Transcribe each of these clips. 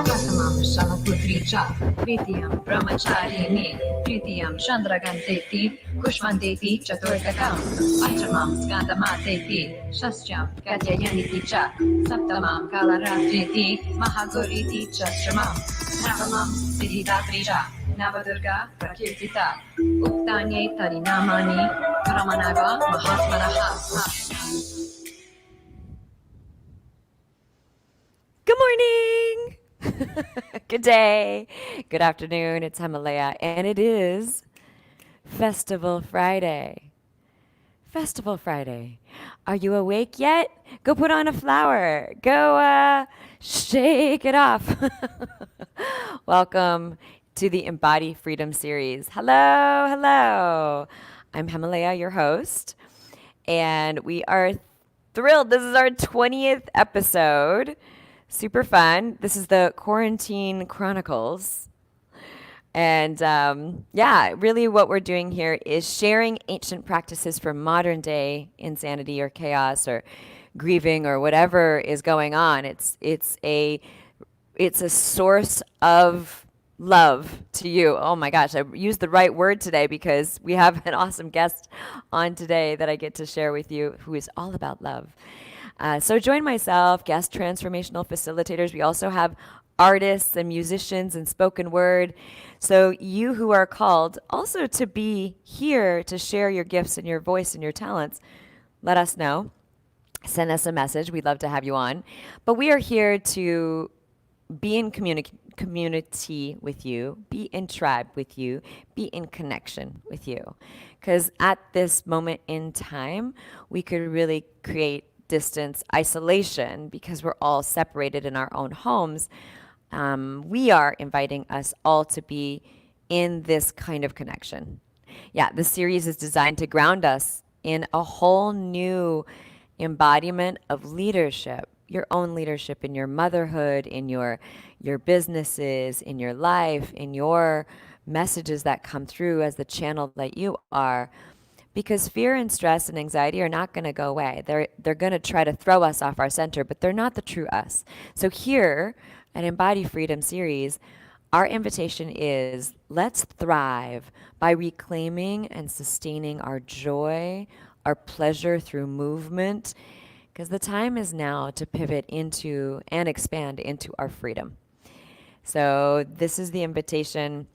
प्रथमं शमपुत्री च द्वितीयं ब्रह्मचारिणी तृतीयं चन्द्रगन्तेति कुष्मन्तेति चतुर्थकं पञ्चमं स्कन्दमातेति षष्ठं कात्यायनीति च सप्तमं कालरात्रीति महागौरीति च षष्ठं नवमं सिद्धिदात्री च नवदुर्गा प्रकीर्तिता उक्तान्येतानि नामानि परमनव महात्मनः. Good morning. Good day. Good afternoon. It's Hemalayaa, and it is Festival Friday. Festival Friday. Are you awake yet? Go put on a flower. Go shake it off. Welcome to the Embody Freedom series. Hello, hello. I'm Hemalayaa, your host, and we are thrilled. This is our 20th episode. Super fun. This is the Quarantine Chronicles. And yeah, really what we're doing here is sharing ancient practices for modern day insanity or chaos or grieving or whatever is going on. It's a source of love to you. Oh my gosh, I used the right word today because we have an awesome guest on today that I get to share with you who is all about love. So join myself, guest transformational facilitators. We also have artists and musicians and spoken word. So you who are called also to be here to share your gifts and your voice and your talents, let us know. Send us a message. We'd love to have you on. But we are here to be in community with you, be in tribe with you, be in connection with you. Because at this moment in time, we could really create distance, isolation, because we're all separated in our own homes. We are inviting us all to be in this kind of connection. Yeah, this series is designed to ground us in a whole new embodiment of leadership, your own leadership in your motherhood, in your businesses, in your life, in your messages that come through as the channel that you are. Because fear and stress and anxiety are not going to go away. They're going to try to throw us off our center, but they're not the true us. So here at Embody Freedom series, our invitation is let's thrive by reclaiming and sustaining our joy, our pleasure through movement, because the time is now to pivot into and expand into our freedom. So this is the invitation.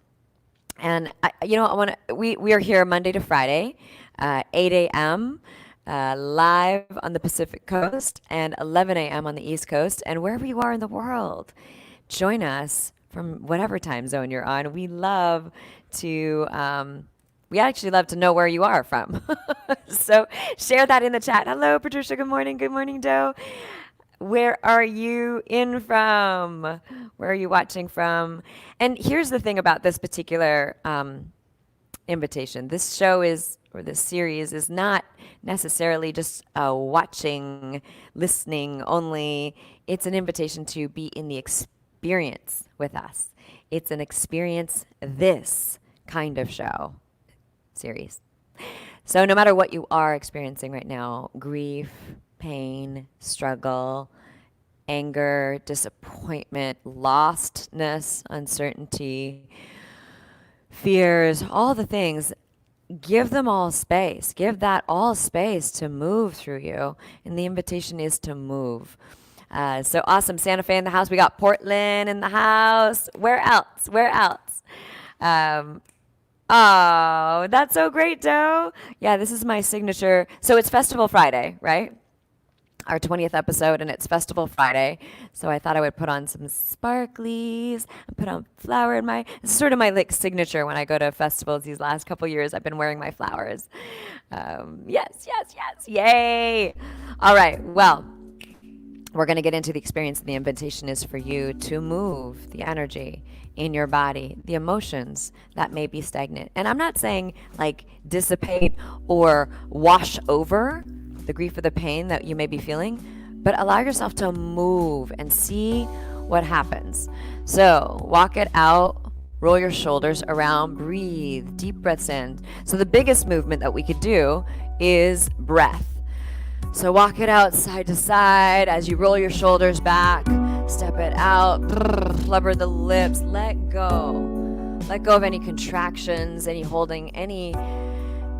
And we are here Monday to Friday, 8 a.m. Live on the Pacific Coast and 11 a.m. on the East Coast. And wherever you are in the world, join us from whatever time zone you're on. We love to, we actually love to know where you are from. So share that in the chat. Hello, Patricia. Good morning. Good morning, Doe. Where are you in from? Where are you watching from? And here's the thing about this particular invitation. This show is, or this series is not necessarily just watching, listening only. It's an invitation to be in the experience with us. It's an experience this kind of show series. So no matter what you are experiencing right now, grief, pain, struggle, anger, disappointment, lostness, uncertainty, fears, all the things, give them all space. Give that all space to move through you. And the invitation is to move. So awesome. Santa Fe in the house. We got Portland in the house. Where else? Where else? Oh, that's so great, Doe. Yeah, this is my signature. So it's Festival Friday, right? Our 20th episode, and it's Festival Friday. So I thought I would put on some sparklies and put on flower in my, it's sort of my like signature when I go to festivals these last couple years. I've been wearing my flowers. Yes, yes, yes. Yay. All right. Well, we're going to get into the experience. The invitation is for you to move the energy in your body, the emotions that may be stagnant. And I'm not saying like dissipate or wash over the grief or the pain that you may be feeling, but allow yourself to move and see what happens. So walk it out, roll your shoulders around, breathe, deep breaths in. So the biggest movement that we could do is breath. So walk it out side to side as you roll your shoulders back. Step it out. Flubber the lips. Let go. Let go of any contractions, any holding, any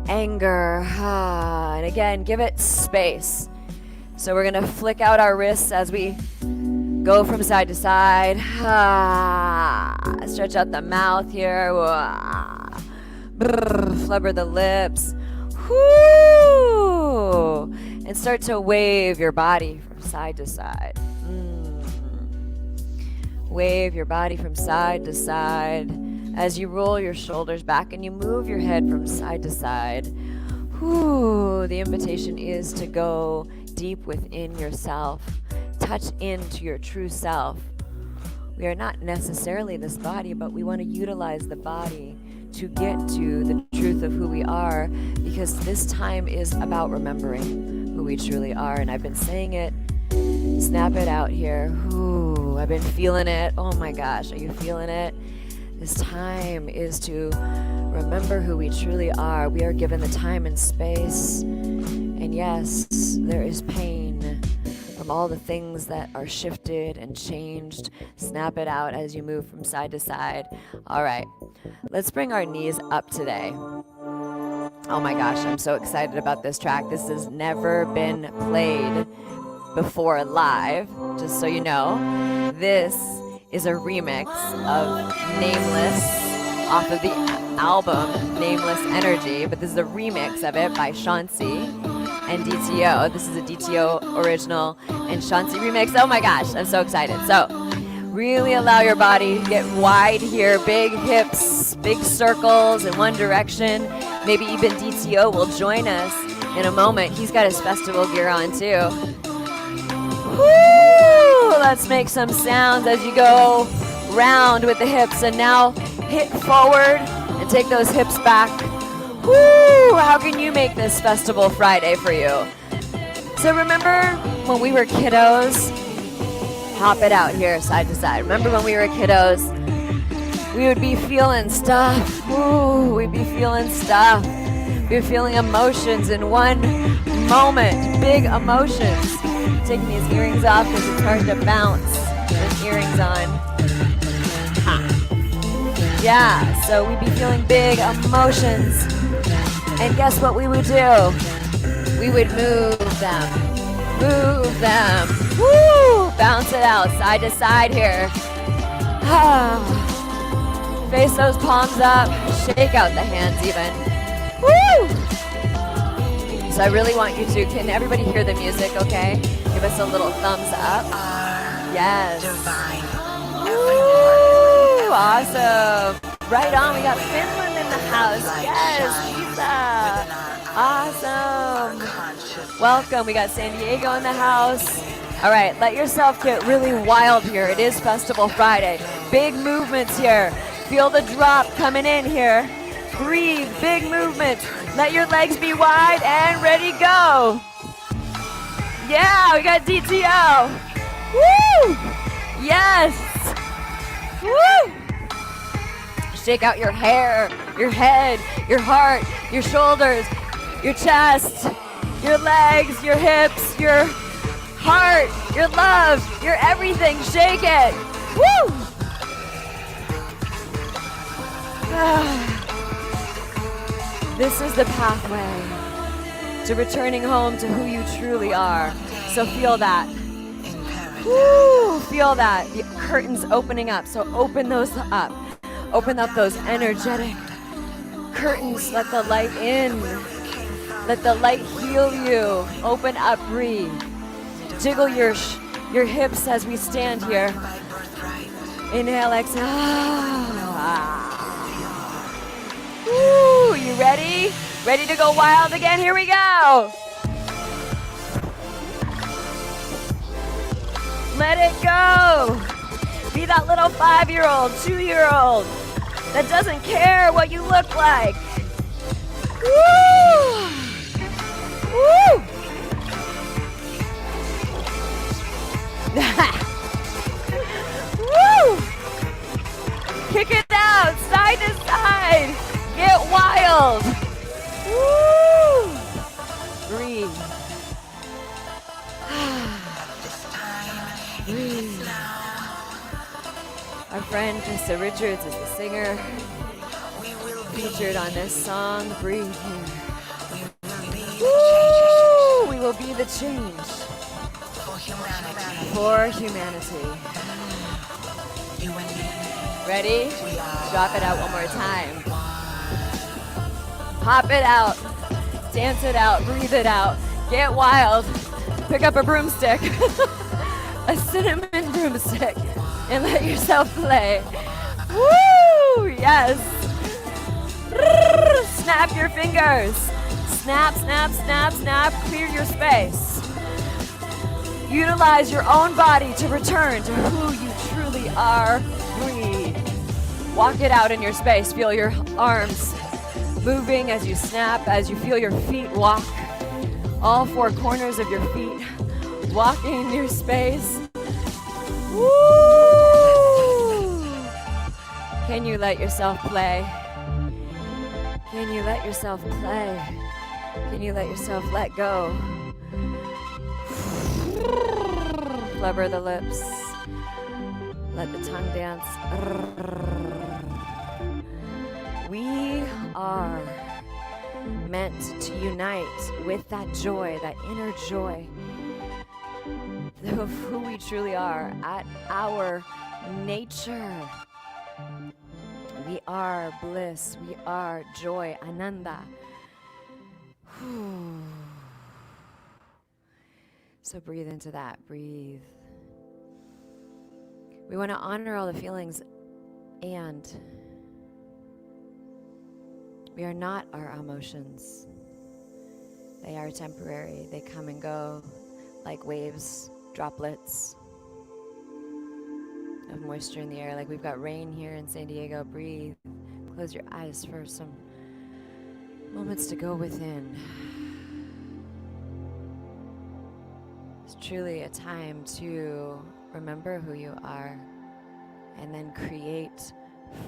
anger. And again, give it space. So we're going to flick out our wrists as we go from side to side. Stretch out the mouth here. Flubber the lips. Whoo! And start to wave your body from side to side. Wave your body from side to side as you roll your shoulders back and you move your head from side to side. Whoo! The invitation is to go deep within yourself. Touch into your true self. We are not necessarily this body, but we want to utilize the body to get to the truth of who we are, because this time is about remembering who we truly are. And I've been saying it. Snap it out here. Ooh, I've been feeling it. Oh my gosh, are you feeling it? This time is to remember who we truly are. We are given the time and space. And yes, there is pain from all the things that are shifted and changed. Snap it out as you move from side to side. All right, let's bring our knees up today. Oh my gosh, I'm so excited about this track. This has never been played before live, just so you know. This is a remix of Nameless off of the album Nameless Energy, but this is a remix of it by Chauncey and DTO. This is a DTO original and Chauncey remix. Oh my gosh, I'm so excited. So really allow your body to get wide here, big hips, big circles in one direction. Maybe even DTO will join us in a moment. He's got his festival gear on too. Woo! Let's make some sounds as you go round with the hips, and now hit forward and take those hips back. Woo! How can you make this Festival Friday for you? So remember when we were kiddos? Hop it out here side to side. Remember when we were kiddos? We would be feeling stuff. Ooh, we'd be feeling stuff. We'd be feeling emotions in one moment. Big emotions. Taking these earrings off because it's hard to bounce with earrings on. Ha. Yeah, so we'd be feeling big emotions. And guess what we would do? We would move them. Move them. Woo! Bounce it out side to side here. Face those palms up. Shake out the hands even. Woo! So I really want you to, can everybody hear the music, okay? Give us a little thumbs up. Yes. Woo! Awesome. Right on, we got Finland in the house. Yes, Lisa. Awesome. Welcome, we got San Diego in the house. All right, let yourself get really wild here. It is Festival Friday. Big movements here. Feel the drop coming in here. Breathe, big movement. Let your legs be wide and ready, go. Yeah, we got DTO. Woo! Yes. Woo! Shake out your hair, your head, your heart, your shoulders, your chest, your legs, your hips, your heart, your love, your everything. Shake it. Woo! This is the pathway to returning home to who you truly are. So feel that. Woo! Feel that. The curtains opening up. So open those up. Open up those energetic curtains. Let the light in. Let the light heal you. Open up, breathe. Jiggle your hips as we stand here. Inhale, exhale. Woo! You ready? Ready to go wild again? Here we go. Let it go. Be that little 5-year-old, 2-year-old that doesn't care what you look like. Woo! Woo! Woo! Kick it out, side to side. Get wild. Woo! Breathe. Breathe. Our friend Theresa Richards is the singer featured on this song, Breathe Here. Woo! We will be the change for humanity. Ready? Drop it out one more time. Pop it out. Dance it out. Breathe it out. Get wild. Pick up a broomstick. A cinnamon broomstick. And let yourself play. Woo! Yes. Snap your fingers. Snap, snap, snap, snap. Clear your space. Utilize your own body to return to who you truly are. Breathe. Walk it out in your space. Feel your arms moving as you snap, as you feel your feet walk. All four corners of your feet walking in your space. Woo! Can you let yourself play? Can you let yourself play? Can you let yourself let go? Blubber the lips. Let the tongue dance. We are meant to unite with that joy, that inner joy of who we truly are at our nature. We are bliss. We are joy. Ananda. So breathe into that. Breathe. We want to honor all the feelings, and we are not our emotions. They are temporary. They come and go like waves, droplets of moisture in the air. Like we've got rain here in San Diego. Breathe. Close your eyes for some moments to go within. It's truly a time to remember who you are and then create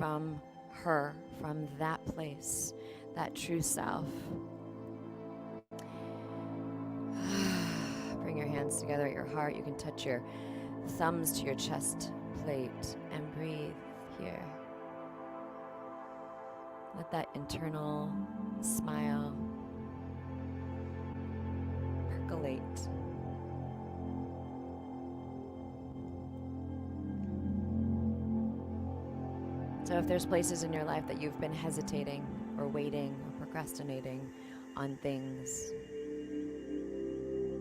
from her, from that place, that true self. Bring your hands together at your heart. You can touch your thumbs to your chest plate and breathe here. Let that internal smile percolate. So if there's places in your life that you've been hesitating or waiting or procrastinating on things,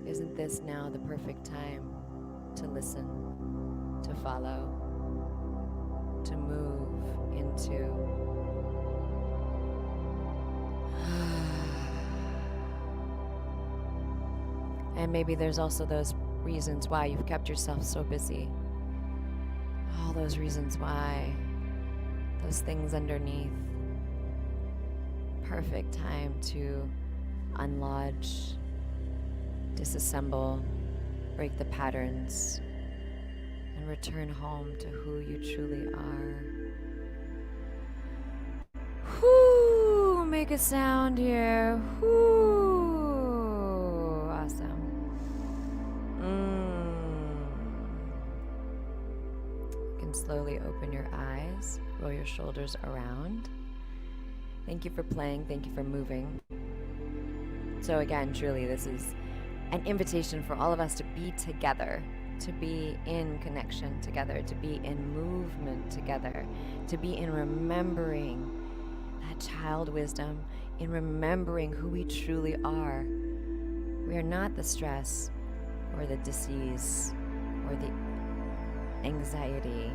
isn't this now the perfect time to listen, to follow, to move into and maybe there's also those reasons why you've kept yourself so busy. All those reasons why. Those things underneath. Perfect time to unlodge, disassemble, break the patterns, and return home to who you truly are. Whoo! Make a sound here. Whoo! Awesome. You can slowly open your eyes. Roll your shoulders around. Thank you for playing. Thank you for moving. So again, truly, this is an invitation for all of us to be together, to be in connection together, to be in movement together, to be in remembering that child wisdom, in remembering who we truly are. We are not the stress or the disease or the anxiety.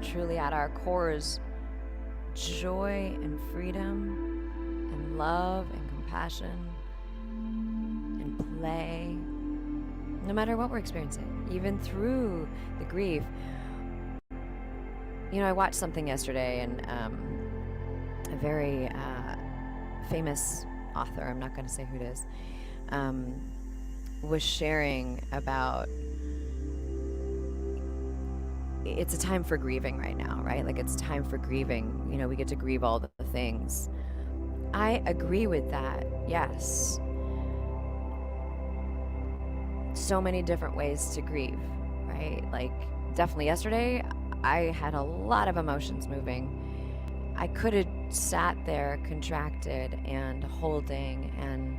Truly at our cores, joy and freedom and love and compassion and play, no matter what we're experiencing, even through the grief. You know, I watched something yesterday, and a very famous author, I'm not going to say who it is, was sharing about it's a time for grieving right now, right? Like it's time for grieving. You know, we get to grieve all the things. I agree with that, yes. So many different ways to grieve, right? Like definitely yesterday, I had a lot of emotions moving. I could have sat there contracted and holding, and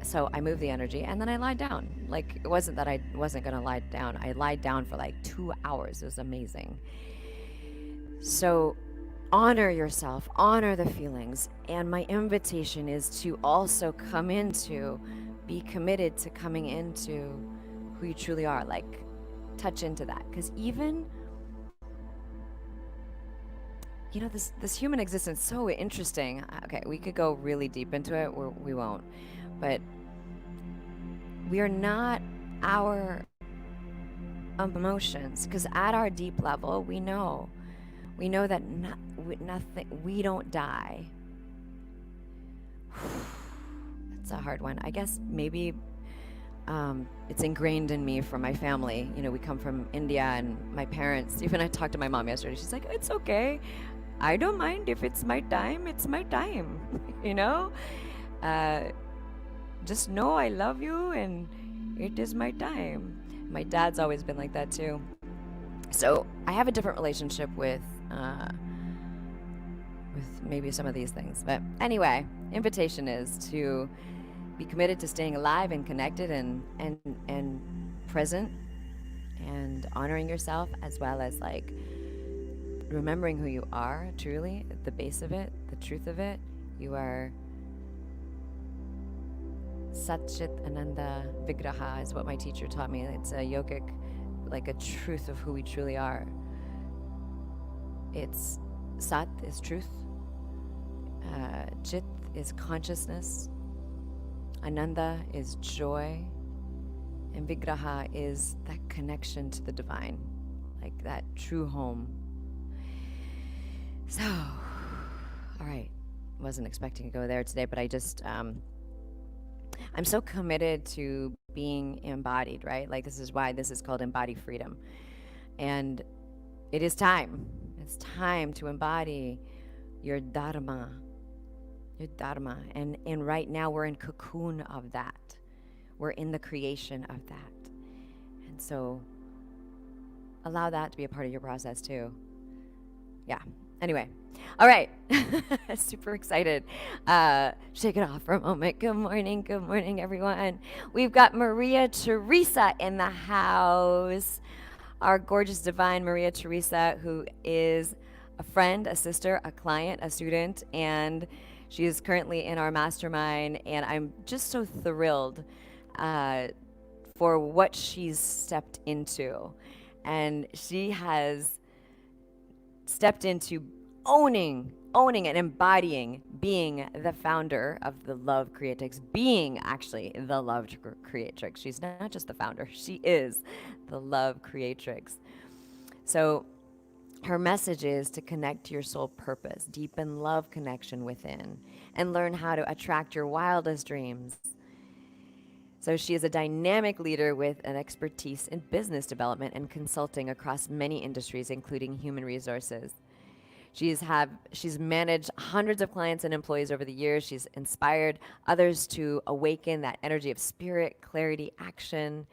so I moved the energy and then I lied down. Like, it wasn't that I wasn't going to lie down. I lied down for like 2 hours. It was amazing. So honor yourself, honor the feelings. And my invitation is to also be committed to coming into who you truly are. Like, touch into that. Because even, this human existence is so interesting. Okay, we could go really deep into it, or we won't. But we are not our emotions, because at our deep level, we know that nothing, we don't die. It's a hard one. I guess maybe it's ingrained in me from my family. We come from India, and my parents, even I talked to my mom yesterday, she's like, it's okay. I don't mind if it's my time, it's my time. Uh, just know I love you and it is my time. My dad's always been like that too. So I have a different relationship with maybe some of these things. But anyway, invitation is to be committed to staying alive and connected and present, and honoring yourself, as well as like remembering who you are truly at the base of it, the truth of it. You are Satchit Ananda Vigraha is what my teacher taught me. It's a yogic, like a truth of who we truly are. It's Sat is truth, Chit is consciousness, Ananda is joy, and Vigraha is that connection to the divine, like that true home. So, all right, wasn't expecting to go there today, but I just, I'm so committed to being embodied, right? Like, this is why this is called Embody Freedom. And it is time. It's time to embody your dharma. Your dharma. And right now we're in cocoon of that. We're in the creation of that. And so allow that to be a part of your process too. Yeah. Anyway, all right. Super excited. Shake it off for a moment. Good morning, everyone. We've got Maria Theresa in the house. Our gorgeous divine Maria Theresa, who is a friend, a sister, a client, a student, and she is currently in our mastermind. And I'm just so thrilled for what she's stepped into. And she has stepped into owning and embodying being the founder of the Love Creatrix, being actually the Love Creatrix. She's not just the founder, she is the Love Creatrix. So her message is to connect to your soul purpose, deepen love connection within, and learn how to attract your wildest dreams. So she is a dynamic leader with an expertise in business development and consulting across many industries, including human resources. She's managed hundreds of clients and employees over the years. She's inspired others to awaken that energy of spirit, clarity, action.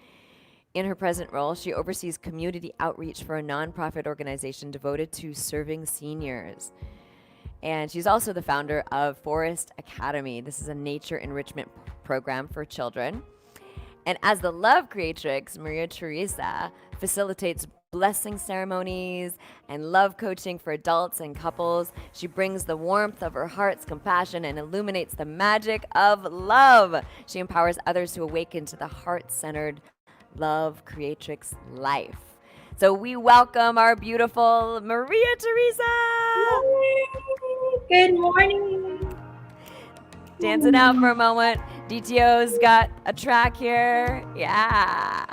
In her present role, she oversees community outreach for a nonprofit organization devoted to serving seniors. And she's also the founder of Forest Academy. This is a nature enrichment program for children. And as the Love Creatrix, Maria Theresa facilitates blessing ceremonies and love coaching for adults and couples. She brings the warmth of her heart's compassion and illuminates the magic of love. She empowers others to awaken to the heart-centered Love Creatrix life. So we welcome our beautiful Maria Theresa. Good morning. Dance it out for a moment. DTO's got a track here. Yeah.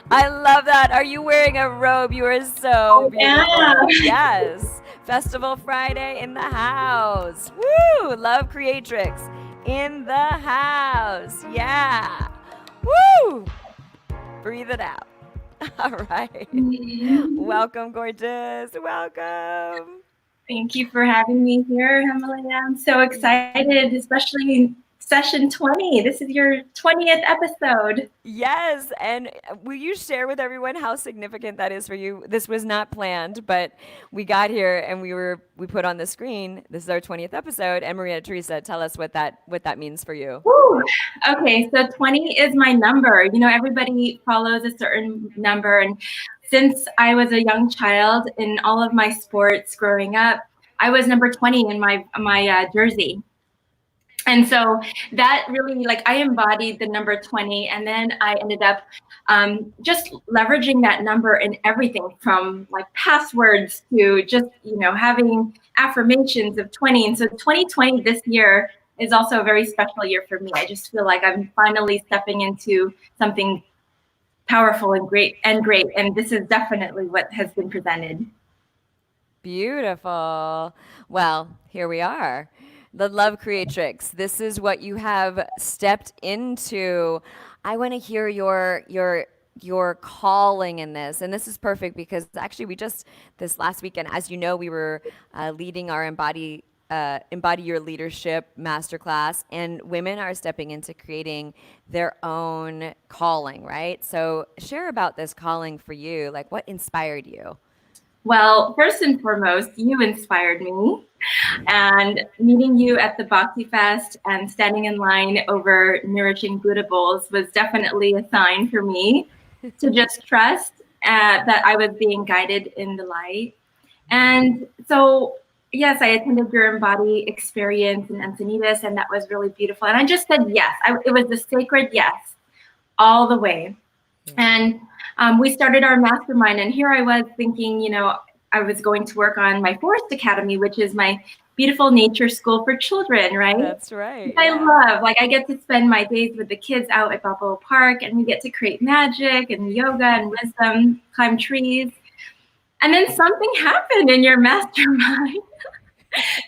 I love that. Are you wearing a robe? You are so beautiful. Yeah. Yes. Festival Friday in the house. Woo! Love Creatrix in the house. Yeah. Woo! Breathe it out. All right. Welcome, gorgeous. Welcome. Thank you for having me here, Hemalayaa. I'm so excited, especially session 20. This is your 20th episode. Yes, and will you share with everyone how significant that is for you? This was not planned, but we got here and we put on the screen. This is our 20th episode, and Maria Theresa, tell us what that means for you. Woo. Okay, so 20 is my number. You know, everybody follows a certain number, and since I was a young child in all of my sports growing up, I was number 20 in my jersey. And so that really, like, I embodied the number 20, and then I ended up just leveraging that number in everything from like passwords to just, you know, having affirmations of 20. And so 2020 this year is also a very special year for me. I just feel like I'm finally stepping into something powerful and great. And this is definitely what has been presented. Beautiful. Well, here we are. The Love Creatrix. This is what you have stepped into. I want to hear your calling in this, and this is perfect because actually we just this last weekend, as you know, we were leading our embody your leadership masterclass, and women are stepping into creating their own calling, right? So share about this calling for you. Like, what inspired you? Well, first and foremost, you inspired me. And meeting you at the Bhakti Fest and standing in line over nourishing Buddha bowls was definitely a sign for me to just trust that I was being guided in the light. And so, yes, I attended your Embody experience in Encinitas, and that was really beautiful. And I just said yes. It was a sacred yes all the way. And we started our mastermind, and here I was thinking, you know, I was going to work on my Forest Academy, which is my beautiful nature school for children, right? That's right. I love, like, I get to spend my days with the kids out at Balboa Park, and we get to create magic and yoga and wisdom, climb trees. And then something happened in your mastermind.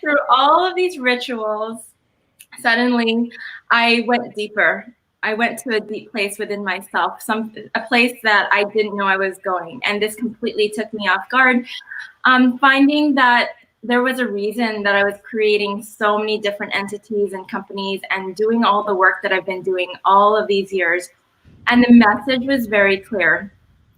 Through all of these rituals, suddenly I went deeper. I went to a deep place within myself, a place that I didn't know I was going. And this completely took me off guard. Finding that there was a reason that I was creating so many different entities and companies and doing all the work that I've been doing all of these years. And the message was very clear.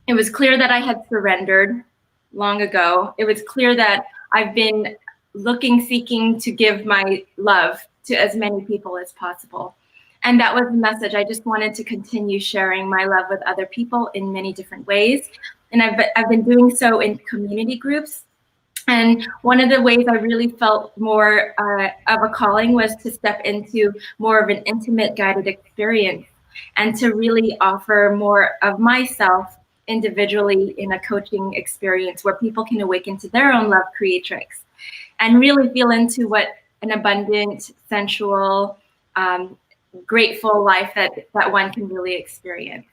It was clear that I had surrendered long ago. It was clear that I've been seeking to give my love to as many people as possible. And that was the message. I just wanted to continue sharing my love with other people in many different ways. And I've been doing so in community groups. And one of the ways I really felt more of a calling was to step into more of an intimate guided experience and to really offer more of myself individually in a coaching experience where people can awaken to their own love creatrix and really feel into what an abundant, sensual, grateful life that one can really experience.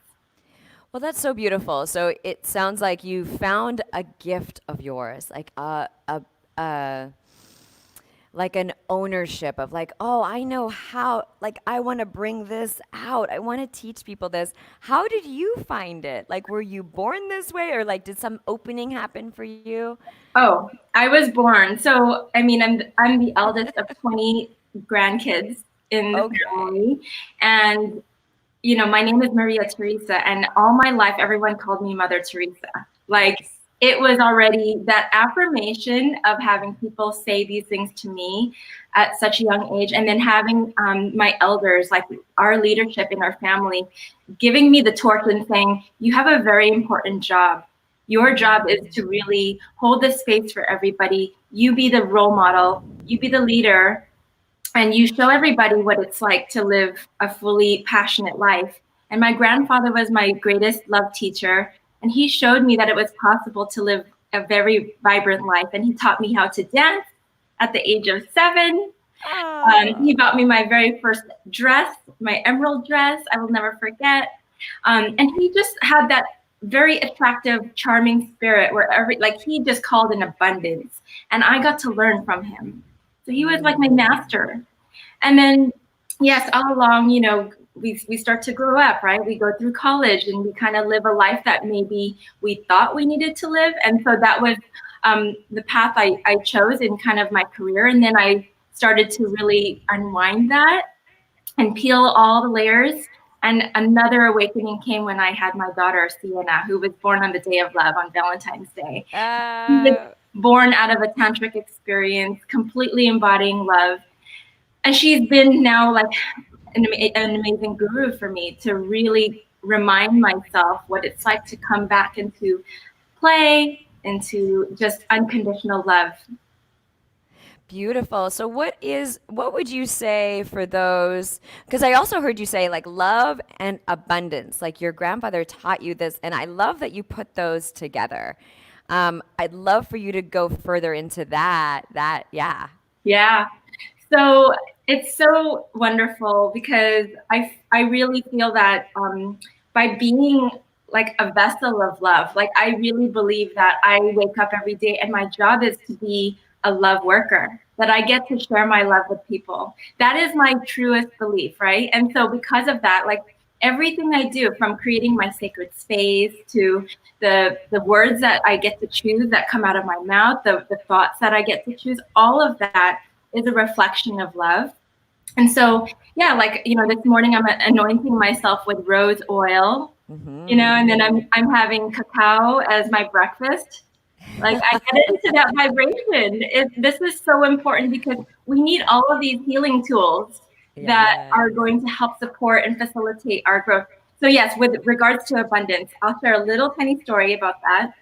Well, that's so beautiful. So it sounds like you found a gift of yours, like like an ownership of like, oh, I know how, like, I want to bring this out. I want to teach people this. How did you find it? Like, were you born this way, or like, did some opening happen for you? Oh, I was born. So, I mean, I'm the eldest of 20 grandkids in the family. And, you know, my name is Maria Theresa, and all my life, everyone called me Mother Teresa. Like, it was already that affirmation of having people say these things to me at such a young age, and then having my elders, like our leadership in our family, giving me the torch and saying, you have a very important job. Your job is to really hold the space for everybody. You be the role model, you be the leader, and you show everybody what it's like to live a fully passionate life. And my grandfather was my greatest love teacher. And he showed me that it was possible to live a very vibrant life. And he taught me how to dance at the age of 7. He bought me my very first dress, my emerald dress. I will never forget. And he just had that very attractive, charming spirit where he just called in abundance. And I got to learn from him. So he was like my master. And then, yes, all along, you know, we start to grow up, right? We go through college and we kind of live a life that maybe we thought we needed to live. And so that was the path I chose in kind of my career. And then I started to really unwind that. and peel all the layers. And another awakening came when I had my daughter, Sienna, who was born on the day of love, on Valentine's Day. She was born out of a tantric experience, completely embodying love. And she's been now like an amazing guru for me to really remind myself what it's like to come back into play, into just unconditional love. Beautiful. So what would you say for those, because I also heard you say like love and abundance, like your grandfather taught you this, and I love that you put those together. I'd love for you to go further into that. Yeah. Yeah. So it's so wonderful because I really feel that by being like a vessel of love, like I really believe that I wake up every day and my job is to be a love worker, that I get to share my love with people. That is my truest belief, right? And so because of that, like everything I do, from creating my sacred space to the words that I get to choose that come out of my mouth, the thoughts that I get to choose, all of that is a reflection of love. And so, yeah, like, this morning I'm anointing myself with rose oil, and then I'm having cacao as my breakfast. Like I get into that vibration. This is so important because we need all of these healing tools that are going to help support and facilitate our growth. So yes, with regards to abundance, I'll share a little tiny story about that.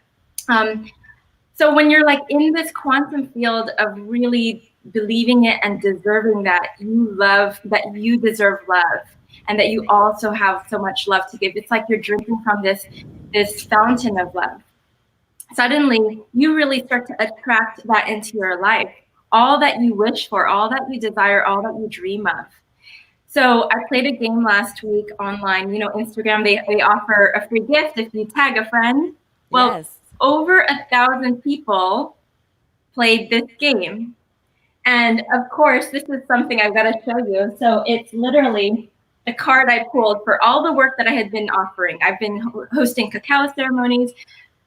So when you're like in this quantum field of really believing it and deserving that you love, that you deserve love, and that you also have so much love to give, it's like you're drinking from this fountain of love. Suddenly, you really start to attract that into your life. All that you wish for, all that you desire, all that you dream of. So I played a game last week online. Instagram, they offer a free gift if you tag a friend. Well, over 1,000 people played this game. And of course, this is something I've got to show you. So it's literally the card I pulled for all the work that I had been offering. I've been hosting cacao ceremonies,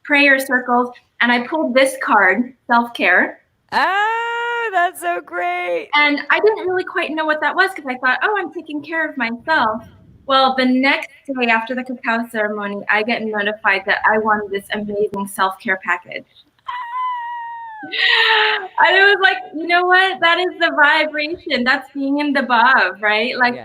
prayer circles, and I pulled this card, self-care. Oh, that's so great. And I didn't really quite know what that was because I thought, I'm taking care of myself. Well, the next day after the cacao ceremony, I get notified that I won this amazing self-care package. And it was like, you know what? That is the vibration. That's being in the above, right? Like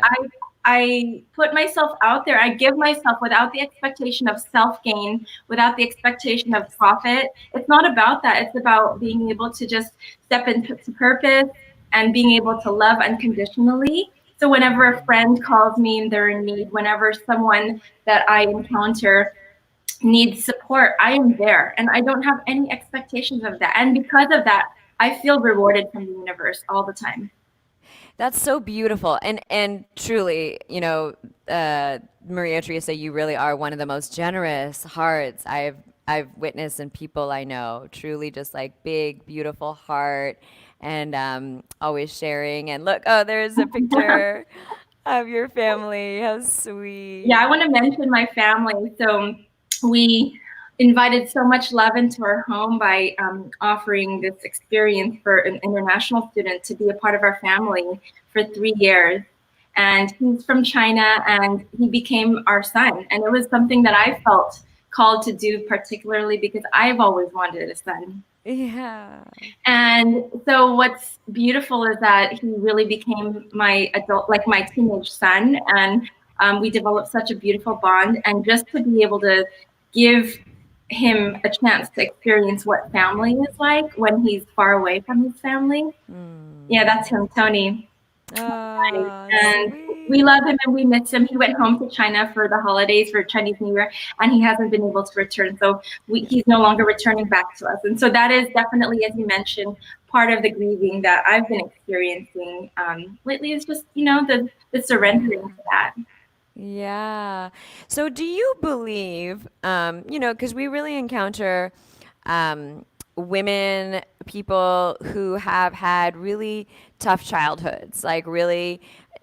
I put myself out there. I give myself without the expectation of self-gain, without the expectation of profit. It's not about that. It's about being able to just step into purpose and being able to love unconditionally. So whenever a friend calls me and they're in need, whenever someone that I encounter needs support, I am there, and I don't have any expectations of that. And because of that, I feel rewarded from the universe all the time. That's so beautiful. And truly, Maria Theresa, you really are one of the most generous hearts I've witnessed in people I know. Truly just like big, beautiful heart, and always sharing. And look, there's a picture of your family. How sweet. Yeah, I want to mention my family. So we invited so much love into our home by offering this experience for an international student to be a part of our family for 3 years. And he's from China, and he became our son. And it was something that I felt called to do, particularly because I've always wanted a son. Yeah. And so what's beautiful is that he really became my adult, like my teenage son. And we developed such a beautiful bond. And just to be able to give him a chance to experience what family is like when he's far away from his family. Yeah, that's him, Tony. And sweet. we love him and we miss him. He went home to China for the holidays, for Chinese New Year, and he hasn't been able to return. So he's no longer returning back to us. And so that is definitely, as you mentioned, part of the grieving that I've been experiencing lately is just, the surrendering to that. Yeah. So do you believe, because we really encounter women, people who have had really tough childhoods, like really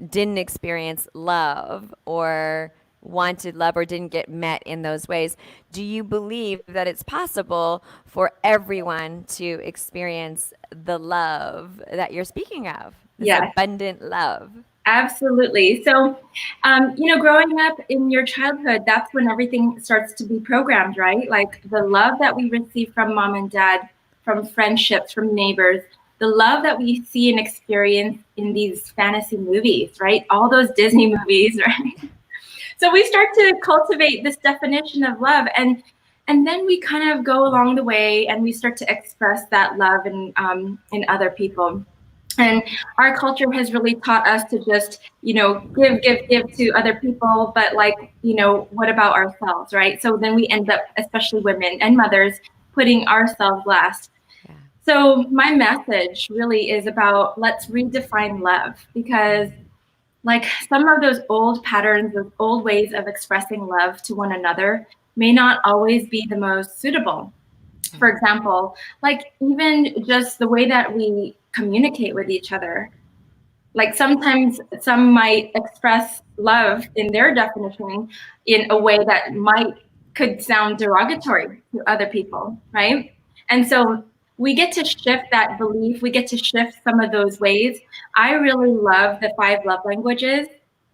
didn't experience love or wanted love or didn't get met in those ways. Do you believe that it's possible for everyone to experience the love that you're speaking of, this abundant love? Absolutely. So, growing up in your childhood, that's when everything starts to be programmed, right? Like the love that we receive from mom and dad, from friendships, from neighbors, the love that we see and experience in these fantasy movies, right? All those Disney movies, right? So we start to cultivate this definition of love, and then we kind of go along the way and we start to express that love in other people. And our culture has really taught us to just, give to other people, but like, what about ourselves, right? So then we end up, especially women and mothers, putting ourselves last. Yeah. So my message really is about let's redefine love, because like some of those old patterns, those old ways of expressing love to one another may not always be the most suitable. For example, like even just the way that we communicate with each other. Like sometimes some might express love in their definition in a way that could sound derogatory to other people, right? And so we get to shift that belief. We get to shift some of those ways. I really love the 5 love languages.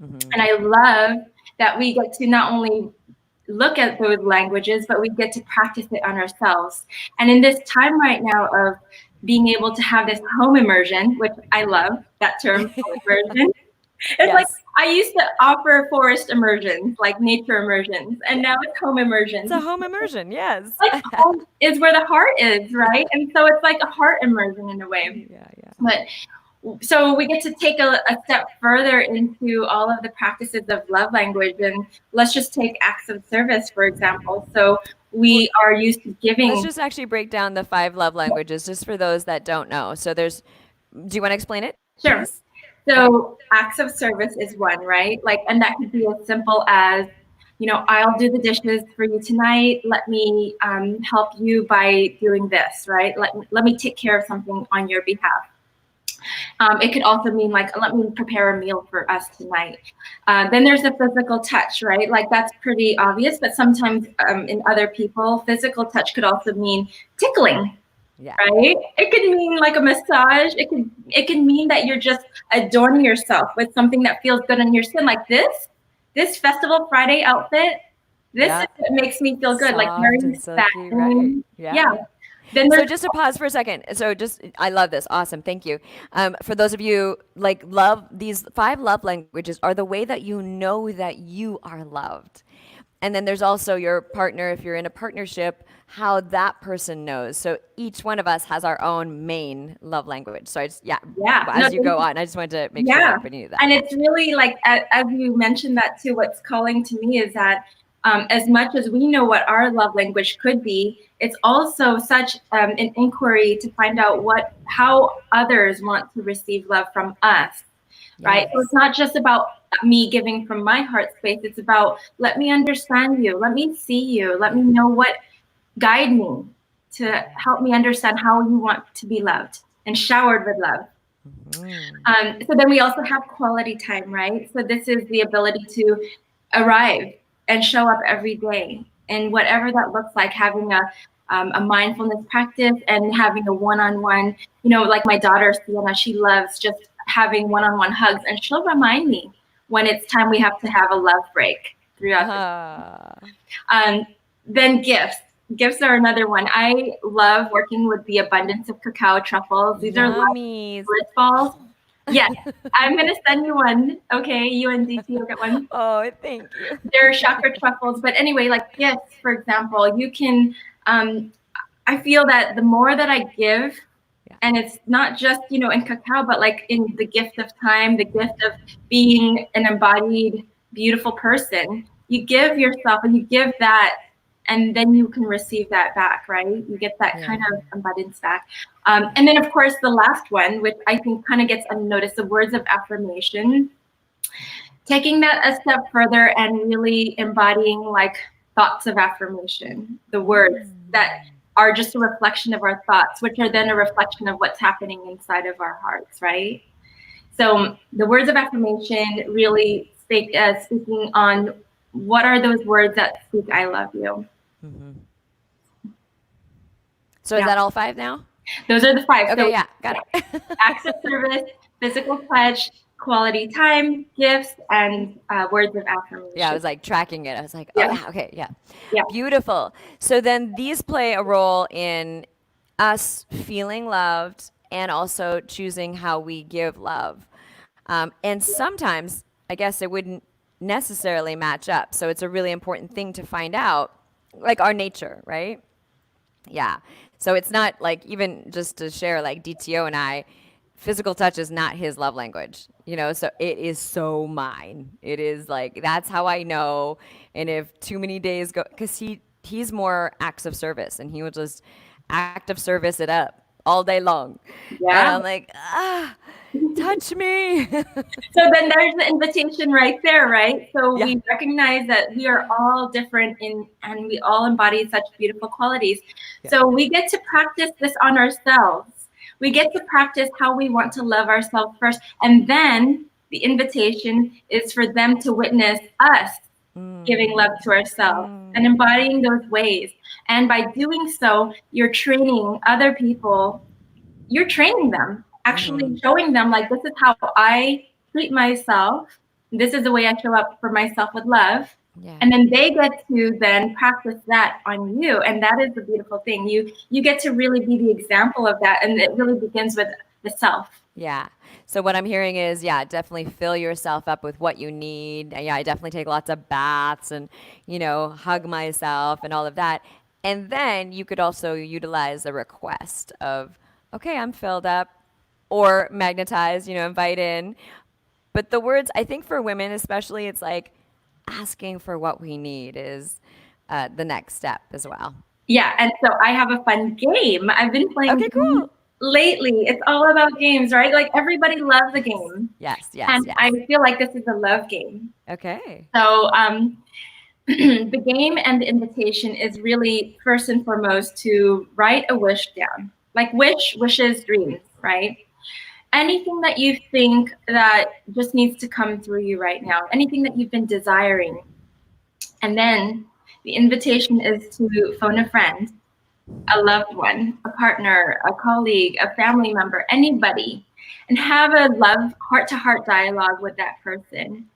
Mm-hmm. And I love that we get to not only look at those languages, but we get to practice it on ourselves. And in this time right now of being able to have this home immersion, which I love that term, home immersion. It's like Yes. I used to offer forest immersions, like nature immersions, and now it's home immersions. It's a home immersion, yes. Like home is where the heart is, right? And so it's like a heart immersion in a way. Yeah, yeah. But so we get to take a step further into all of the practices of love language, and let's just take acts of service, for example. So we are used to giving. Let's just actually break down the 5 love languages just for those that don't know. So do you want to explain it? Sure. Please? So acts of service is one, right? Like, and that could be as simple as, I'll do the dishes for you tonight. Let me help you by doing this, right? Let me take care of something on your behalf. It could also mean like, let me prepare a meal for us tonight. Then there's the physical touch, right? Like that's pretty obvious, but sometimes in other people, physical touch could also mean tickling. Yeah. Right? It could mean like a massage. It can mean that you're just adorning yourself with something that feels good on your skin, like this Festival Friday outfit. This is what makes me feel good, like Soft wearing and this silky, satin. right? Yeah. Then So just to pause for a second. So I love this. Awesome. Thank you. For those of you like love, these 5 love languages are the way that you know that you are loved. And then there's also your partner, if you're in a partnership, how that person knows. So each one of us has our own main love language. So as you go on, I just wanted to make sure that everybody knew that. And it's really like, as you mentioned that too, what's calling to me is that as much as we know what our love language could be, it's also such an inquiry to find out how others want to receive love from us. Right? Yes. So it's not just about me giving from my heart space. It's about, let me understand you. Let me see you. Let me know guide me to help me understand how you want to be loved and showered with love. Mm-hmm. So then we also have quality time, right? So this is the ability to arrive and show up every day. And whatever that looks like, having a mindfulness practice and having a one-on-one, like my daughter, Sienna, she loves just having one-on-one hugs, and she'll remind me when it's time we have to have a love break throughout then gifts are another one. I love working with the abundance of cacao truffles. These are bliss balls. Yes, I'm gonna send you one. Okay, you and DT will get one. Oh, thank you. They're chakra truffles, but anyway, like gifts, for example, you can I feel that the more that I give, and it's not just, in cacao, but like in the gift of time, the gift of being an embodied, beautiful person, you give yourself and you give that, and then you can receive that back, right? You get that kind of abundance back. And then, of course, the last one, which I think kind of gets unnoticed, the words of affirmation. Taking that a step further and really embodying like thoughts of affirmation, the words that are just a reflection of our thoughts, which are then a reflection of what's happening inside of our hearts, right? So the words of affirmation really speaking on what are those words that speak I love you. Mm-hmm. So is that all 5 now? Those are the 5. Okay, so got it. acts of service, physical touch, quality time, gifts, and words of affirmation. Yeah, I was like tracking it. I was like, oh Yeah. yeah, okay, yeah. Yeah. Beautiful. So then these play a role in us feeling loved and also choosing how we give love. And sometimes I guess it wouldn't necessarily match up. So it's a really important thing to find out, like our nature, right? Yeah. So it's not like, even just to share, like DTO and I, physical touch is not his love language, so it is so mine. It is like, that's how I know. And if too many days go, because he's more acts of service, and he will just act of service it up all day long. And Yeah. I'm like, touch me. So then there's the invitation right there, right? So Yeah. we recognize that we are all different and we all embody such beautiful qualities. Yeah. So we get to practice this on ourselves. We get to practice how we want to love ourselves first. And then the invitation is for them to witness us giving love to ourselves and embodying those ways. And by doing so, you're training other people. You're training them, actually showing them, like, this is how I treat myself. This is the way I show up for myself with love. Yeah. And then they get to then practice that on you. And that is the beautiful thing. You get to really be the example of that. And it really begins with the self. Yeah. So what I'm hearing is, yeah, definitely fill yourself up with what you need. Yeah, I definitely take lots of baths and, hug myself and all of that. And then you could also utilize a request of, okay, I'm filled up, or magnetize, invite in. But the words, I think for women especially, it's like asking for what we need is the next step as well. Yeah. And so I have a fun game. I've been playing Okay, cool. lately. It's all about games, right? Like, everybody loves a game. Yes. And I feel like this is a love game. Okay. So the game and the invitation is really first and foremost to write a wish down. Like, wishes, dreams, right? Anything that you think that just needs to come through you right now, anything that you've been desiring. And then the invitation is to phone a friend, a loved one, a partner, a colleague, a family member, anybody, and have a love heart-to-heart dialogue with that person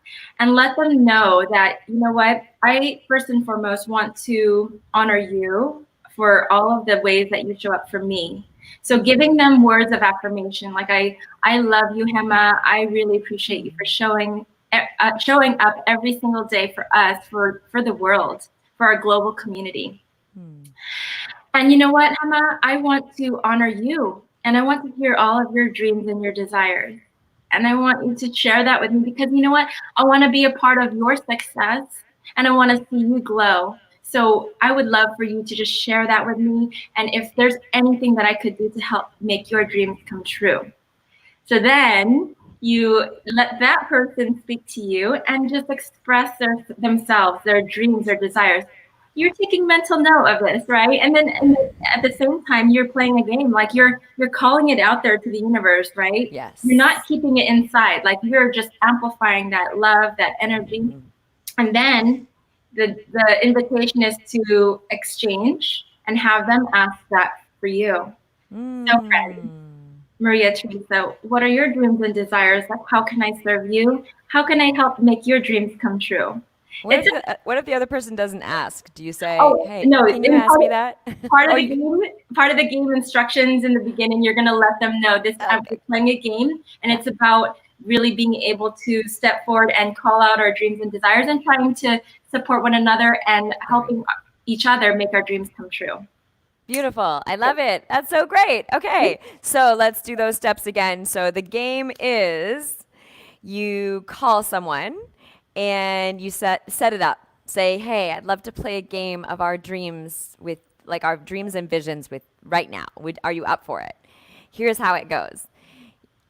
and let them know that, you know what, I first and foremost want to honor you for all of the ways that you show up for me. So giving them words of affirmation, like, I love you, Hema. I really appreciate you for showing up every single day for us, for the world, for our global community. And you know what, Hema? I want to honor you, and I want to hear all of your dreams and your desires. And I want you to share that with me, because you know what? I want to be a part of your success, and I want to see you glow. So I would love for you to just share that with me. And if there's anything that I could do to help make your dreams come true. So then you let that person speak to you and just express themselves, their dreams, their desires. You're taking mental note of this, right? And then at the same time, you're playing a game. Like, you're calling it out there to the universe, right? Yes. You're not keeping it inside. Like, you're just amplifying that love, that energy. And then the invitation is to exchange and have them ask that for you. So, friend, Maria Theresa, what are your dreams and desires? Like, how can I serve you? How can I help make your dreams come true? What if the other person doesn't ask? Do you say, hey, no, can you ask me that? Part of the game instructions in the beginning, you're going to let them know this. I'm playing a game, and it's about really being able to step forward and call out our dreams and desires, and trying to support one another and helping each other make our dreams come true. Beautiful. I love it. That's so great. Okay, so let's do those steps again. So the game is, you call someone and you set it up. Say, hey, I'd love to play a game of our dreams, with like our dreams and visions with right now. Are you up for it? Here's how it goes.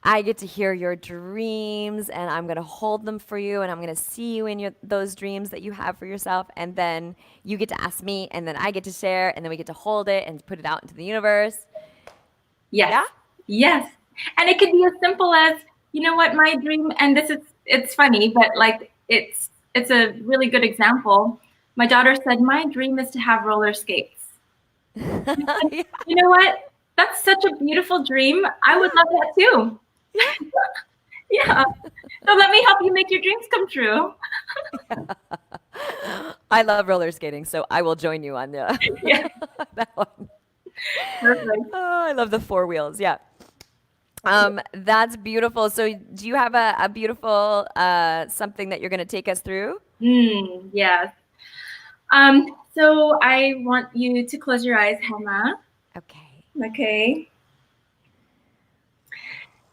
I get to hear your dreams, and I'm going to hold them for you, and I'm going to see you in those dreams that you have for yourself, and then you get to ask me, and then I get to share, and then we get to hold it and put it out into the universe. Yes. Yeah? Yes. And it could be as simple as, you know what, my dream, and it's funny, but like, it's a really good example. My daughter said, my dream is to have roller skates. Yeah. You know what? That's such a beautiful dream. I would love that too. Yeah. So let me help you make your dreams come true. I love roller skating, so I will join you on Yeah. that one. Perfect. Oh, I love the four wheels. Yeah. That's beautiful. So, do you have a beautiful something that you're going to take us through? Yes. So I want you to close your eyes, Hema. Okay. Okay.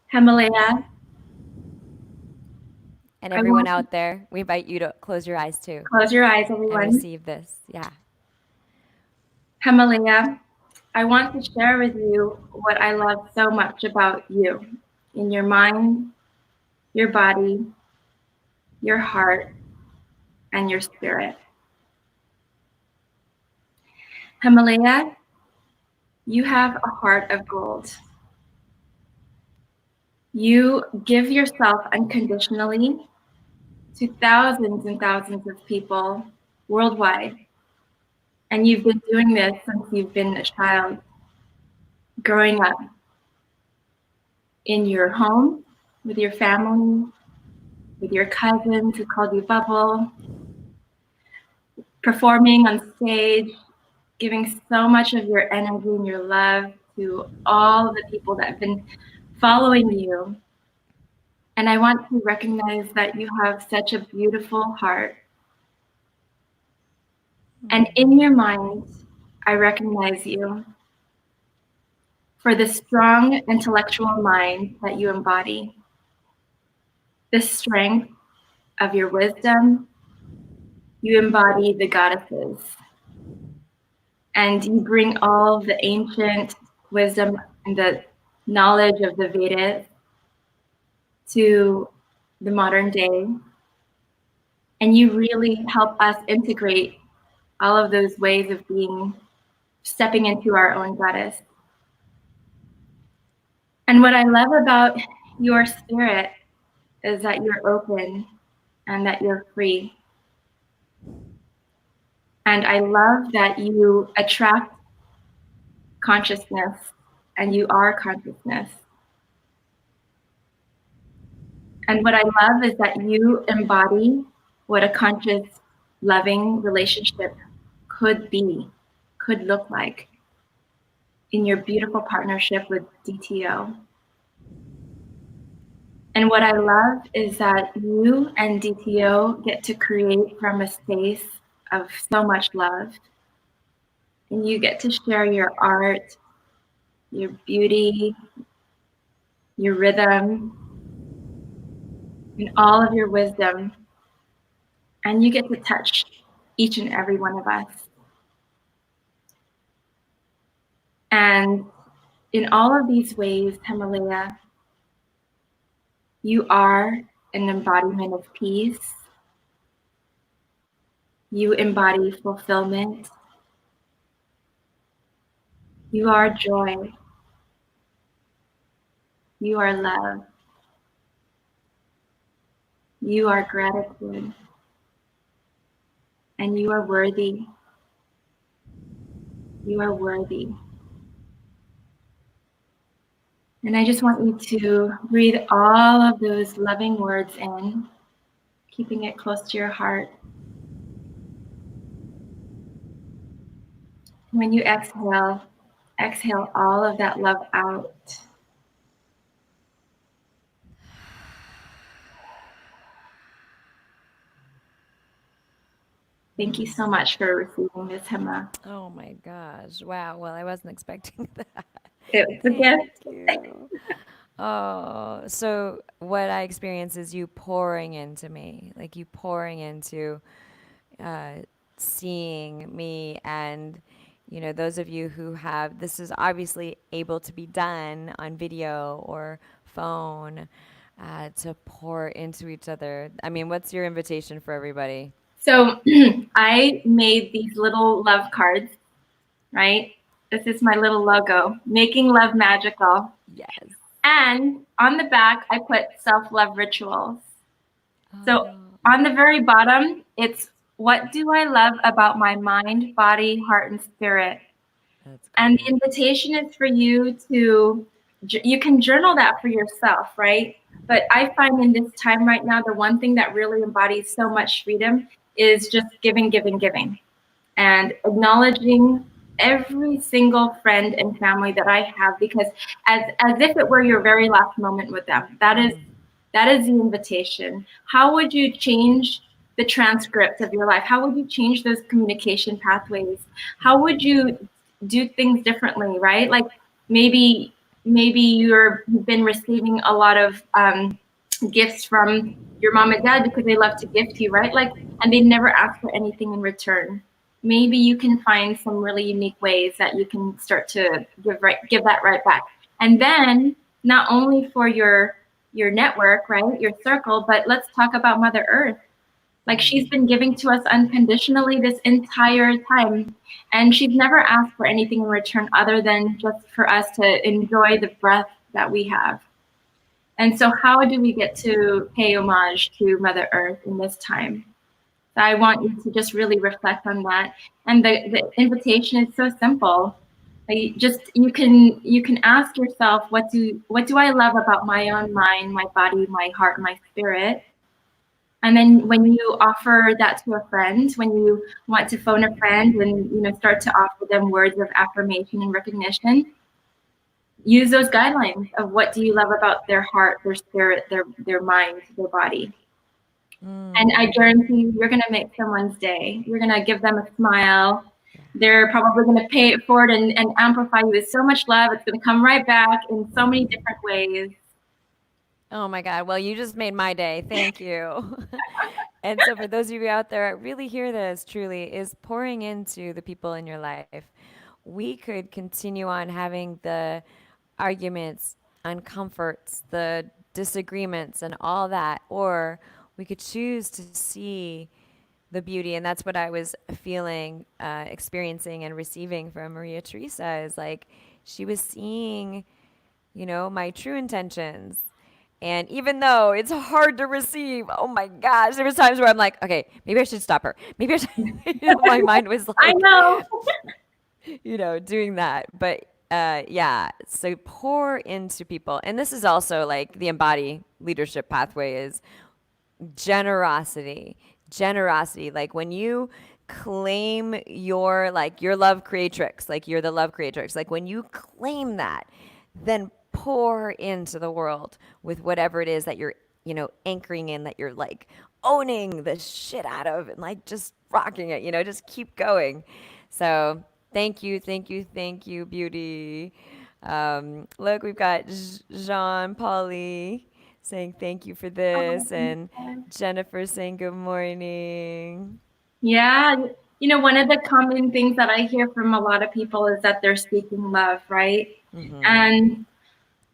Himalaya. And I everyone want out there, we invite you to close your eyes too close your eyes, and everyone. receive this. Yeah. Himalaya. I want to share with you what I love so much about you in your mind, your body, your heart, and your spirit. Himalaya, you have a heart of gold. You give yourself unconditionally to thousands and thousands of people worldwide. And you've been doing this since you've been a child, growing up in your home, with your family, with your cousins who called you Bubble, performing on stage, giving so much of your energy and your love to all the people that have been following you. And I want to recognize that you have such a beautiful heart. And in your mind, I recognize you for the strong intellectual mind that you embody, the strength of your wisdom. You embody the goddesses, and you bring all the ancient wisdom and the knowledge of the Vedas to the modern day. And you really help us integrate all of those ways of being, stepping into our own goddess. And what I love about your spirit is that you're open and that you're free. And I love that you attract consciousness and you are consciousness. And what I love is that you embody what a conscious, loving relationship could be, could look like in your beautiful partnership with DTO. And what I love is that you and DTO get to create from a space of so much love. And you get to share your art, your beauty, your rhythm, and all of your wisdom. And you get to touch each and every one of us. And in all of these ways, Himalaya, you are an embodiment of peace. You embody fulfillment. You are joy. You are love. You are gratitude. And you are worthy. You are worthy. And I just want you to breathe all of those loving words in, keeping it close to your heart. When you exhale, exhale all of that love out. Thank you so much for receiving this, Hema. Oh my gosh. Wow. Well, I wasn't expecting that. It's a Thank gift. you. Oh, so what I experience is you pouring into me, like you pouring into uh, seeing me. And, you know, those of you who have, this is obviously able to be done on video or phone to pour into each other. I mean, what's your invitation for everybody? So I made these little love cards, right? This is my little logo, Making Love Magical. Yes. And on the back, I put self-love rituals. So on the very bottom, it's what do I love about my mind, body, heart, and spirit? That's And the great. invitation is for you to, you can journal that for yourself, right? But I find in this time right now, the one thing that really embodies so much freedom is just giving, giving, giving, and acknowledging every single friend and family that I have, because as if it were your very last moment with them. That is the invitation. How would you change the transcript of your life? How would you change those communication pathways? How would you do things differently, right? Like maybe you've been receiving a lot of gifts from your mom and dad because they love to gift you, right? Like, and they never ask for anything in return. Maybe you can find some really unique ways that you can start to give that right back. And then not only for your network, right, your circle, but let's talk about Mother Earth. Like, she's been giving to us unconditionally this entire time, and she's never asked for anything in return other than just for us to enjoy the breath that we have. And so how do we get to pay homage to Mother Earth in this time? So I want you to just really reflect on that. And the invitation is so simple. Like, you can ask yourself, what do I love about my own mind, my body, my heart, my spirit? And then when you offer that to a friend, when you want to phone a friend and start to offer them words of affirmation and recognition, use those guidelines of what do you love about their heart, their spirit, their mind, their body. And I guarantee you're going to make someone's day. You're going to give them a smile. They're probably going to pay it forward and amplify you with so much love. It's going to come right back in so many different ways. Oh my God. Well, you just made my day. Thank you. And so for those of you out there, really hear this truly is pouring into the people in your life. We could continue on having the arguments, uncomforts, the disagreements and all that, or we could choose to see the beauty. And that's what I was feeling, experiencing and receiving from Maria Theresa, is like she was seeing, my true intentions. And even though it's hard to receive, oh my gosh, there was times where I'm like, okay, maybe I should stop her. Maybe I should, my mind was like, I know. doing that. But yeah, so pour into people. And this is also like the embody leadership pathway is generosity. Like when you claim your love creatrix, like you're the love creatrix, like when you claim that, then pour into the world with whatever it is that you're, anchoring in, that you're like owning the shit out of and like just rocking it, just keep going. So thank you, beauty. Look, we've got Jean Polly saying thank you for this, and Jennifer saying good morning. Yeah. One of the common things that I hear from a lot of people is that they're speaking love, right? Mm-hmm. And,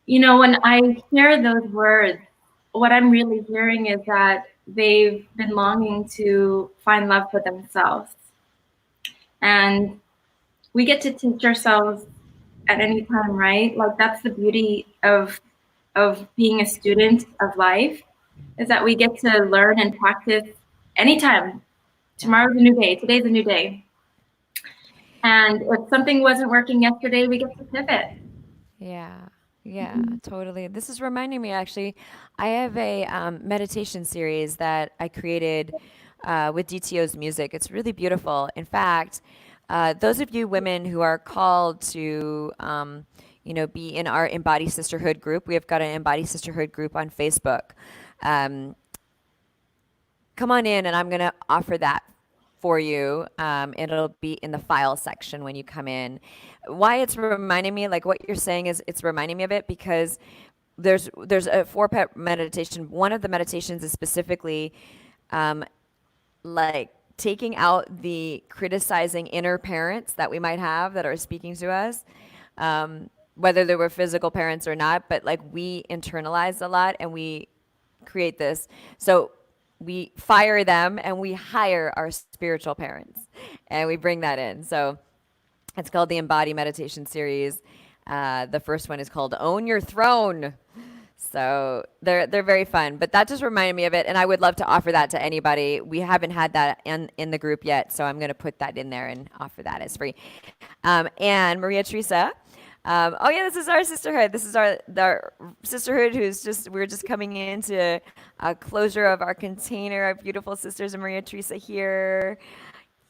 when I hear those words, what I'm really hearing is that they've been longing to find love for themselves. And we get to teach ourselves at any time, right? Like, that's the beauty of being a student of life, is that we get to learn and practice anytime. Tomorrow's a new day. Today's a new day. And if something wasn't working yesterday, we get to pivot. Yeah, totally. This is reminding me, actually, I have a meditation series that I created with DTO's music. It's really beautiful. In fact, those of you women who are called to, be in our Embody Sisterhood group, we have got an Embody Sisterhood group on Facebook. Come on in, and I'm going to offer that for you. It'll be in the file section when you come in. Why it's reminding me, like what you're saying is it's reminding me of it, because there's a 4-step meditation. One of the meditations is specifically like taking out the criticizing inner parents that we might have that are speaking to us, whether they were physical parents or not, but like we internalize a lot and we create this. So we fire them and we hire our spiritual parents and we bring that in. So it's called the Embody Meditation Series. The first one is called Own Your Throne. So they're very fun, but that just reminded me of it. And I would love to offer that to anybody. We haven't had that in the group yet. So I'm going to put that in there and offer that as free. And Maria Theresa, Oh yeah, this is our sisterhood. This is our sisterhood we're just coming into a closure of our container. Our beautiful sisters and Maria Theresa here.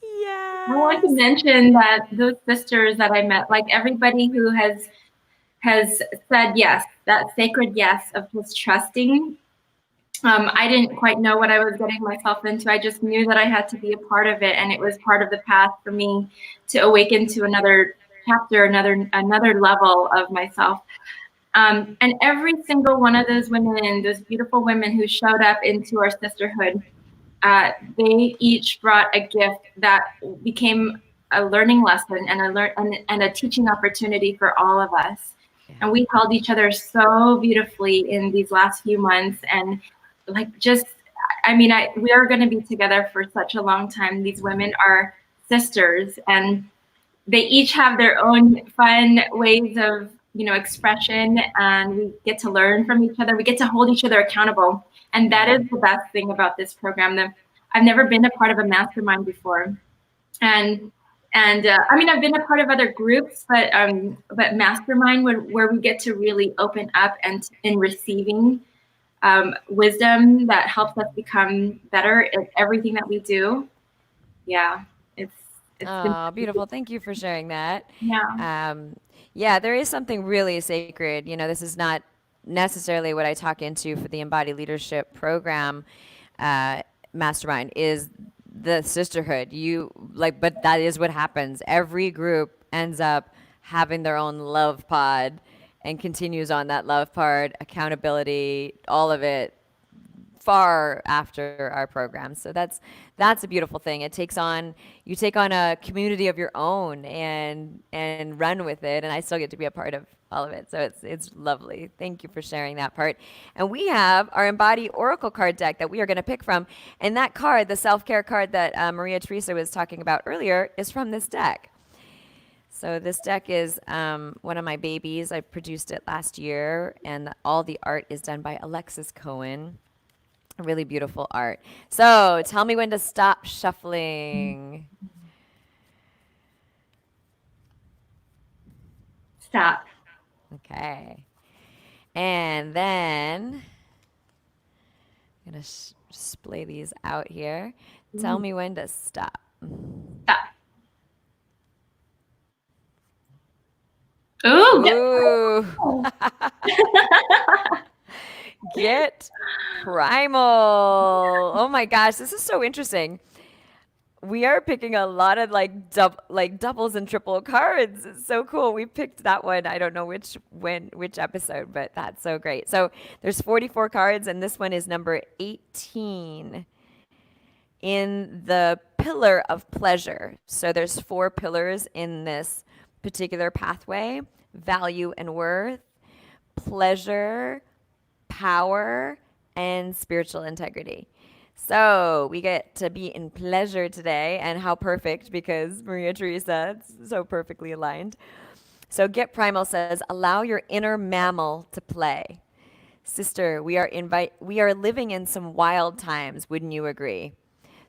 I want to Yes. mention that those sisters that I met, like everybody who has said yes, that sacred yes of just trusting. I didn't quite know what I was getting myself into. I just knew that I had to be a part of it, and it was part of the path for me to awaken to another chapter, another level of myself. And every single one of those women, those beautiful women who showed up into our sisterhood, they each brought a gift that became a learning lesson and a teaching opportunity for all of us. And we held each other so beautifully in these last few months, and like just, I mean, we are going to be together for such a long time. These women are sisters, and they each have their own fun ways of, expression, and we get to learn from each other. We get to hold each other accountable, and that is the best thing about this program. I've never been a part of a mastermind before, and I mean, I've been a part of other groups, but mastermind, where we get to really open up and in receiving wisdom that helps us become better at everything that we do. Yeah, it's been, Oh, beautiful. Thank you for sharing that. yeah. Yeah, there is something really sacred. This is not necessarily what I talk into for the Embody Leadership Program mastermind is the sisterhood. But that is what happens. Every group ends up having their own love pod and continues on that love pod, accountability, all of it far after our program. So that's a beautiful thing. You take on a community of your own and run with it, and I still get to be a part of all of it. So it's lovely. Thank you for sharing that part. And we have our Embody Oracle card deck that we are going to pick from, and that card, the self-care card that Maria Theresa was talking about earlier, is from this deck. So this deck is one of my babies. I produced it last year, and all the art is done by Alexis Cohen. Really beautiful art. So tell me when to stop shuffling. Stop. Okay. And then I'm going to display these out here. Tell me when to stop. Stop. Ooh. Ooh. Get Primal. Oh my gosh, this is so interesting. We are picking a lot of doubles and triple cards. It's so cool. We picked that one. I don't know which episode, but that's so great. So there's 44 cards, and this one is number 18 in the pillar of pleasure. So there's 4 pillars in this particular pathway: value and worth, pleasure, power, and spiritual integrity. So we get to be in pleasure today, and how perfect, because Maria Theresa, it's so perfectly aligned. So Get Primal says, allow your inner mammal to play. Sister, we are living in some wild times, wouldn't you agree?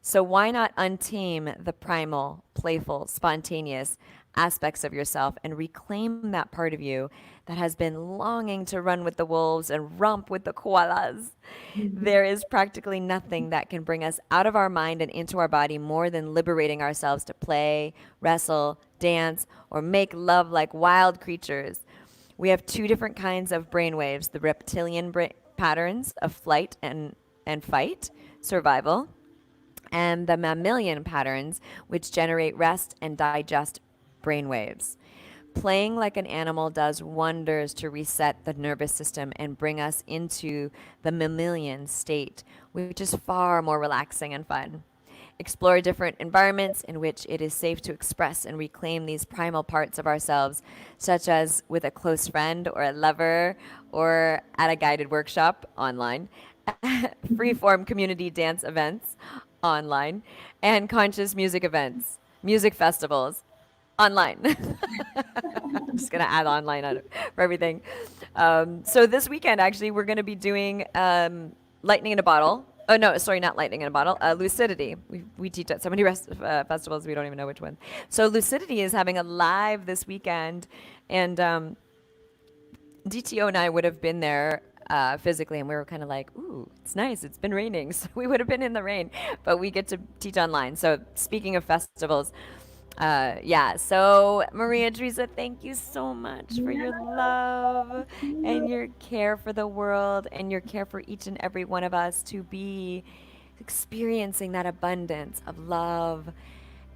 So why not untame the primal, playful, spontaneous aspects of yourself and reclaim that part of you that has been longing to run with the wolves and romp with the koalas? There is practically nothing that can bring us out of our mind and into our body more than liberating ourselves to play, wrestle, dance, or make love like wild creatures. We have 2 different kinds of brainwaves: the reptilian patterns of flight and fight, survival, and the mammalian patterns, which generate rest and digest brainwaves. Playing like an animal does wonders to reset the nervous system and bring us into the mammalian state, which is far more relaxing and fun. Explore different environments in which it is safe to express and reclaim these primal parts of ourselves, such as with a close friend or a lover, or at a guided workshop online, freeform community dance events online, and conscious music events, music festivals online. I'm just going to add online on it for everything. So this weekend, actually, we're going to be doing Lightning in a Bottle Oh no, sorry, not lightning in a bottle. Lucidity. We teach at so many festivals we don't even know which one. So Lucidity is having a live this weekend, and DTO and I would have been there physically, and we were kind of like, "Ooh, it's nice. It's been raining, so we would have been in the rain." But we get to teach online. So speaking of festivals, yeah. So Maria Theresa, thank you so much for your love and your care for the world and your care for each and every one of us to be experiencing that abundance of love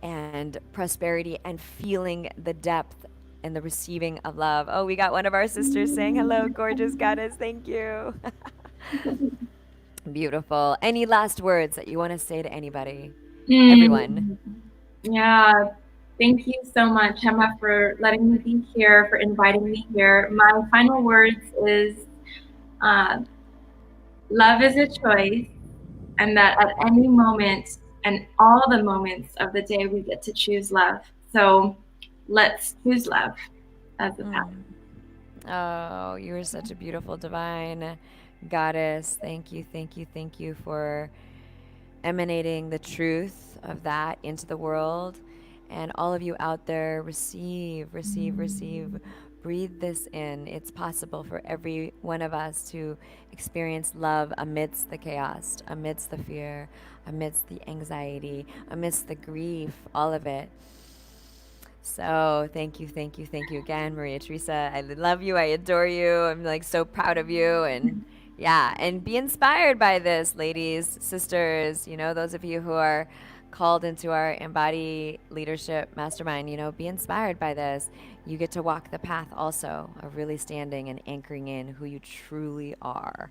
and prosperity and feeling the depth and the receiving of love. Oh, we got one of our sisters saying hello, gorgeous goddess. Thank you. Beautiful. Any last words that you want to say to anybody? Everyone. Yeah. Thank you so much, Emma, for letting me be here, for inviting me here. My final words is love is a choice, and that at any moment and all the moments of the day, we get to choose love. So let's choose love as a path. Oh, you are such a beautiful divine goddess. Thank you, thank you, thank you for emanating the truth of that into the world. And all of you out there, receive, receive, receive. Breathe this in. It's possible for every one of us to experience love amidst the chaos, amidst the fear, amidst the anxiety, amidst the grief, all of it. So thank you, thank you, thank you again, Maria Theresa. I love you. I adore you. I'm like so proud of you. And yeah, and be inspired by this, ladies, sisters, you know, those of you who are called into our Embody Leadership Mastermind, you know, be inspired by this. You get to walk the path also of really standing and anchoring in who you truly are.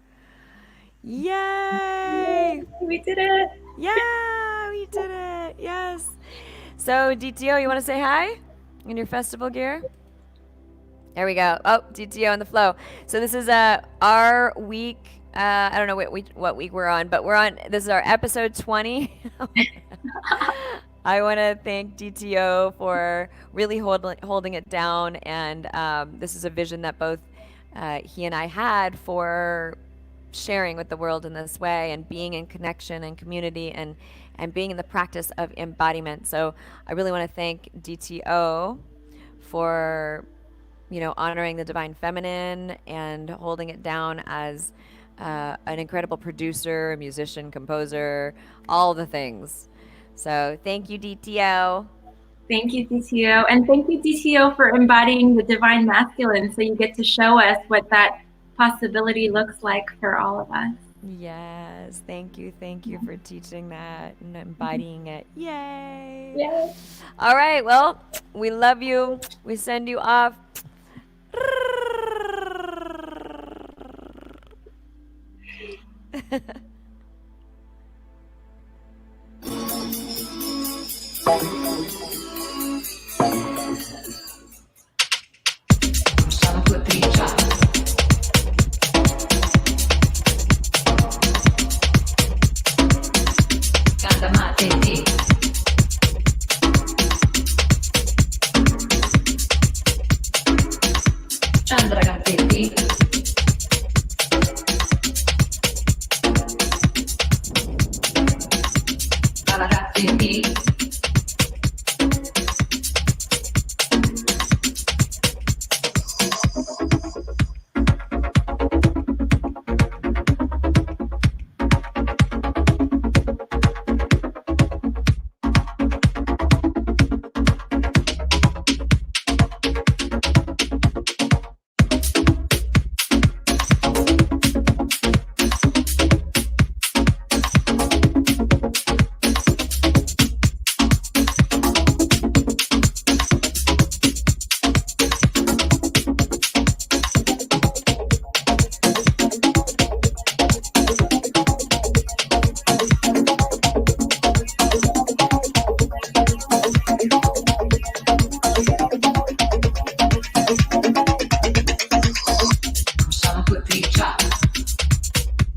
Yay! We did it. Yeah, we did it. Yes. So, DTO, you want to say hi in your festival gear? There we go. Oh, DTO in the flow. So this is our week. I don't know what week we're on, but this is our episode 20. I want to thank DTO for really holding it down. And this is a vision that both he and I had for sharing with the world in this way and being in connection and community and being in the practice of embodiment. So I really want to thank DTO for, you know, honoring the divine feminine and holding it down as an incredible producer, musician, composer, all the things. So thank you, DTO. Thank you, DTO. And thank you, DTO, for embodying the divine masculine so you get to show us what that possibility looks like for all of us. Yes, thank you for teaching that and embodying it. Yay! Yay. All right, well, we love you. We send you off. Chandra